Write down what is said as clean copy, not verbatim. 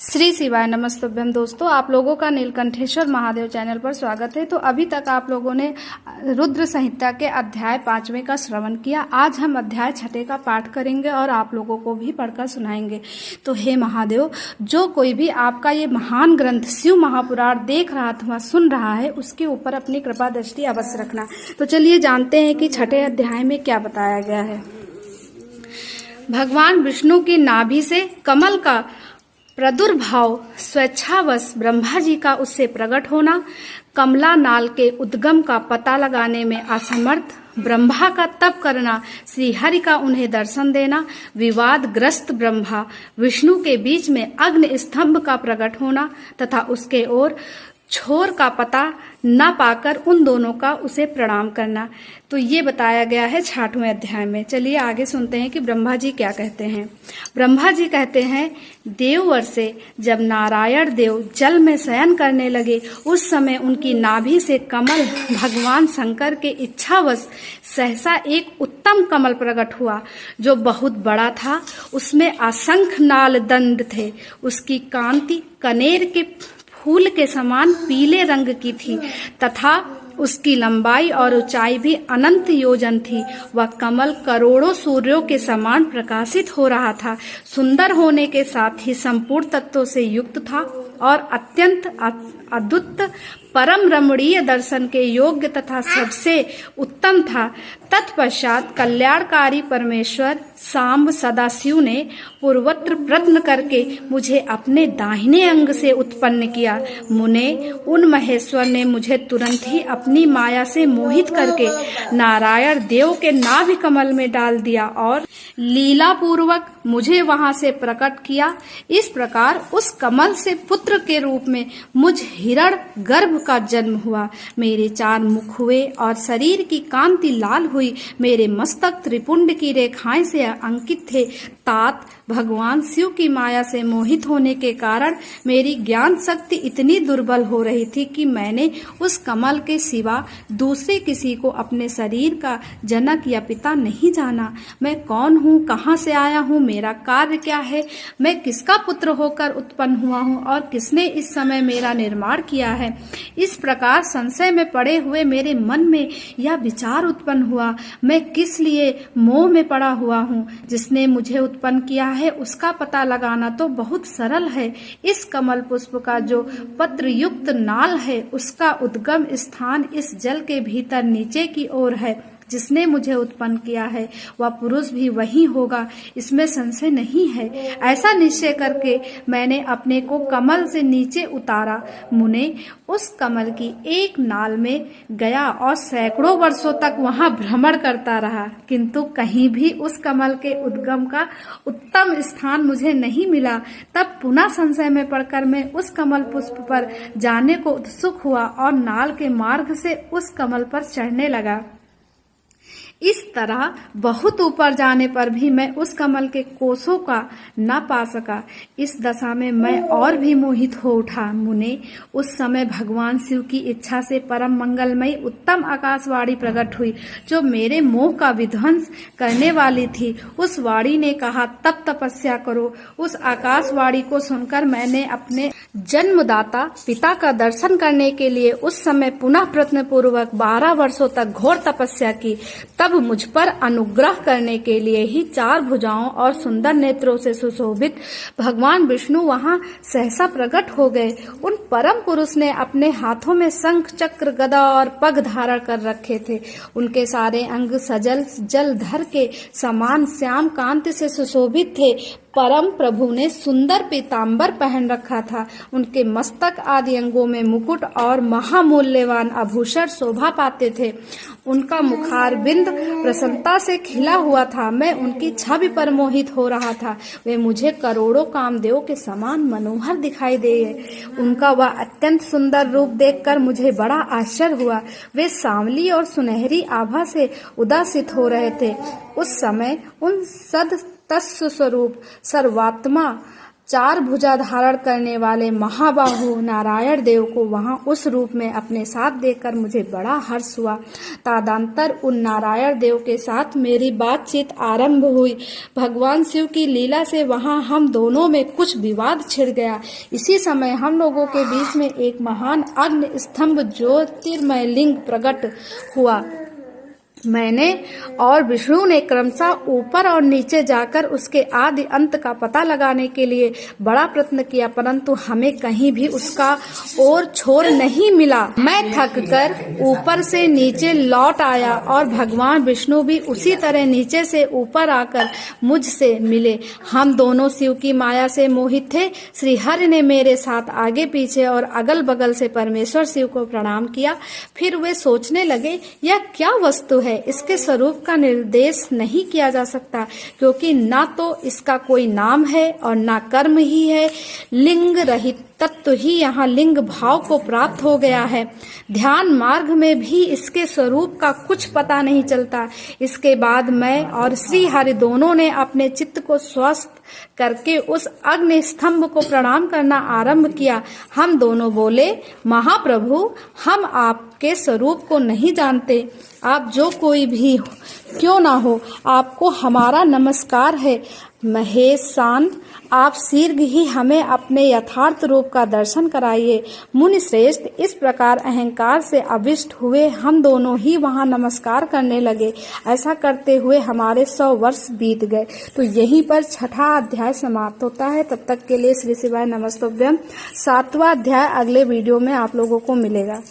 श्री शिवाय नमस्तुभ्यम। दोस्तों, आप लोगों का नीलकंठेश्वर महादेव चैनल पर स्वागत है। तो अभी तक आप लोगों ने रुद्र संहिता के अध्याय 5वें का श्रवण किया। आज हम अध्याय 6 का पाठ करेंगे और आप लोगों को भी पढ़कर सुनाएंगे। तो हे महादेव, जो कोई भी आपका ये महान ग्रंथ शिव महापुराण देख रहा अथवा सुन रहा है, उसके ऊपर अपनी कृपा दृष्टि अवश्य रखना। तो चलिए जानते हैं कि 6 अध्याय में क्या बताया गया है। भगवान विष्णु की नाभि से कमल का प्रादुर्भाव, स्वेच्छावश ब्रह्मा जी का उससे प्रकट होना, कमला नाल के उद्गम का पता लगाने में असमर्थ ब्रह्मा का तप करना, श्रीहरि का उन्हें दर्शन देना, विवादग्रस्त ब्रह्मा विष्णु के बीच में अग्नि स्तंभ का प्रकट होना तथा उसके ओर छोर का पता न पाकर उन दोनों का उसे प्रणाम करना। तो ये बताया गया है 6वें अध्याय में। चलिए आगे सुनते हैं कि ब्रह्मा जी क्या कहते हैं। ब्रह्मा जी कहते हैं, देववर से जब नारायण देव जल में शयन करने लगे, उस समय उनकी नाभि से कमल भगवान शंकर के इच्छावश सहसा एक उत्तम कमल प्रकट हुआ, जो बहुत बड़ा था। उसमें असंख्य नाल दंड थे। उसकी कांति कनेर के फूल के समान पीले रंग की थी तथा उसकी लंबाई और ऊंचाई भी अनंत योजन थी। वह कमल करोड़ों सूर्यों के समान प्रकाशित हो रहा था। सुंदर होने के साथ ही संपूर्ण तत्वों से युक्त था और अत्यंत अद्भुत परम रमणीय दर्शन के योग्य तथा सबसे उत्तम था। तत्पश्चात कल्याणकारी परमेश्वर सांब सदाशिव ने पूर्वत्र प्रयत्न करके मुझे अपने दाहिने अंग से उत्पन्न किया। मुने, उन महेश्वर ने मुझे तुरंत ही अपनी माया से मोहित करके नारायण देव के नाभि कमल में डाल दिया और लीला पूर्वक मुझे वहां से प्रकट किया। इस प्रकार उस कमल से पुत्र के रूप में मुझ हिरण गर्भ का जन्म हुआ। मेरे 4 मुख हुए और शरीर की कांति लाल हुई। मेरे मस्तक त्रिपुंड की रेखाएं से अंकित थे। तात भगवान शिव की माया से मोहित होने के कारण मेरी ज्ञान शक्ति इतनी दुर्बल हो रही थी कि मैंने उस कमल के सिवा दूसरे किसी को अपने शरीर का जनक या पिता नहीं जाना। मैं कौन हूँ, कहाँ से आया हूँ, मेरा कार्य क्या है, मैं किसका पुत्र होकर उत्पन्न हुआ हूँ और किसने इस समय मेरा निर्माण किया है। इस प्रकार संशय में पड़े हुए मेरे मन में यह विचार उत्पन्न हुआ, मैं किस लिए मोह में पड़ा हुआ हूँ। जिसने मुझे उत्पन्न किया है उसका पता लगाना तो बहुत सरल है। इस कमल पुष्प का जो पत्र युक्त नाल है, उसका उद्गम स्थान इस जल के भीतर नीचे की ओर है। जिसने मुझे उत्पन्न किया है वह पुरुष भी वही होगा, इसमें संशय नहीं है। ऐसा निश्चय करके मैंने अपने को कमल से नीचे उतारा। मुने, उस कमल की एक नाल में गया और सैकड़ों वर्षों तक वहां भ्रमण करता रहा, किंतु कहीं भी उस कमल के उद्गम का उत्तम स्थान मुझे नहीं मिला। तब पुनः संशय में पड़कर मैं उस कमल पुष्प पर जाने को उत्सुक हुआ और नाल के मार्ग से उस कमल पर चढ़ने लगा। इस तरह बहुत ऊपर जाने पर भी मैं उस कमल के कोसों का न पा सका। इस दशा में मैं और भी मोहित हो उठा। मुने, उस समय भगवान शिव की इच्छा से परम मंगलमयी उत्तम आकाशवाणी प्रकट हुई, जो मेरे मोह का विध्वंस करने वाली थी। उस वाणी ने कहा, तब तपस्या करो। उस आकाशवाणी को सुनकर मैंने अपने जन्मदाता पिता का दर्शन करने के लिए उस समय पुनः प्रयत्न पूर्वक 12 वर्षों तक घोर तपस्या की। तब मुझ पर अनुग्रह करने के लिए ही 4 भुजाओं और सुंदर नेत्रों से सुशोभित भगवान विष्णु वहां सहसा प्रकट हो गए। उन परम पुरुष ने अपने हाथों में शंख, चक्र, गदा और पग धारण कर रखे थे। उनके सारे अंग सजल जलधर के समान श्याम कांति से सुशोभित थे। परम प्रभु ने सुंदर पीतांबर पहन रखा था। उनके मस्तक आदि अंगों में मुकुट और महामूल्यवान आभूषण शोभा पाते थे। उनका मुखारबिंद प्रसन्नता से खिला हुआ था। मैं उनकी छवि पर मोहित हो रहा था। वे मुझे करोड़ों कामदेव के समान मनोहर दिखाई दिए। उनका वह अत्यंत सुंदर रूप देखकर मुझे बड़ा आश्चर्य हुआ। वे सांवली और सुनहरी आभा से उदासित हो रहे थे। उस समय उन सद तस्व स्वरूप सर्वात्मा चार भुजा धारण करने वाले महाबाहु नारायण देव को वहां उस रूप में अपने साथ देखकर मुझे बड़ा हर्ष हुआ। तदंतर उन नारायण देव के साथ मेरी बातचीत आरंभ हुई। भगवान शिव की लीला से वहां हम दोनों में कुछ विवाद छिड़ गया। इसी समय हम लोगों के बीच में एक महान अग्नि स्तंभ ज्योतिर्मय लिंग प्रकट हुआ। मैंने और विष्णु ने क्रमशः ऊपर और नीचे जाकर उसके आदि अंत का पता लगाने के लिए बड़ा प्रयत्न किया, परंतु हमें कहीं भी उसका और छोर नहीं मिला। मैं थक कर ऊपर से नीचे लौट आया और भगवान विष्णु भी उसी तरह नीचे से ऊपर आकर मुझसे मिले। हम दोनों शिव की माया से मोहित थे। श्री हरि ने मेरे साथ आगे पीछे और अगल बगल से परमेश्वर शिव को प्रणाम किया। फिर वे सोचने लगे, यह क्या वस्तु है? इसके स्वरूप का निर्देश नहीं किया जा सकता, क्योंकि ना तो इसका कोई नाम है और ना कर्म ही है। लिंग रहित तत्व ही यहाँ लिंग भाव को प्राप्त हो गया है। ध्यान मार्ग में भी इसके स्वरूप का कुछ पता नहीं चलता। इसके बाद मैं और श्री हरि दोनों ने अपने चित्त को स्वस्थ करके उस अग्नि स्तंभ को प्रणाम करना आरंभ किया। हम दोनों बोले, महाप्रभु, हम आपके स्वरूप को नहीं जानते। आप जो कोई भी क्यों ना हो, आपको हमारा नमस्कार है। महेश शांत, आप शीघ्र ही हमें अपने यथार्थ रूप का दर्शन कराइए। मुनि श्रेष्ठ, इस प्रकार अहंकार से अविष्ट हुए हम दोनों ही वहां नमस्कार करने लगे। ऐसा करते हुए हमारे 100 वर्ष बीत गए। तो यहीं पर 6ठा अध्याय समाप्त होता है। तब तक के लिए श्री शिवाय नमस्तुभ्यम। 7वां अध्याय अगले वीडियो में आप लोगों को मिलेगा।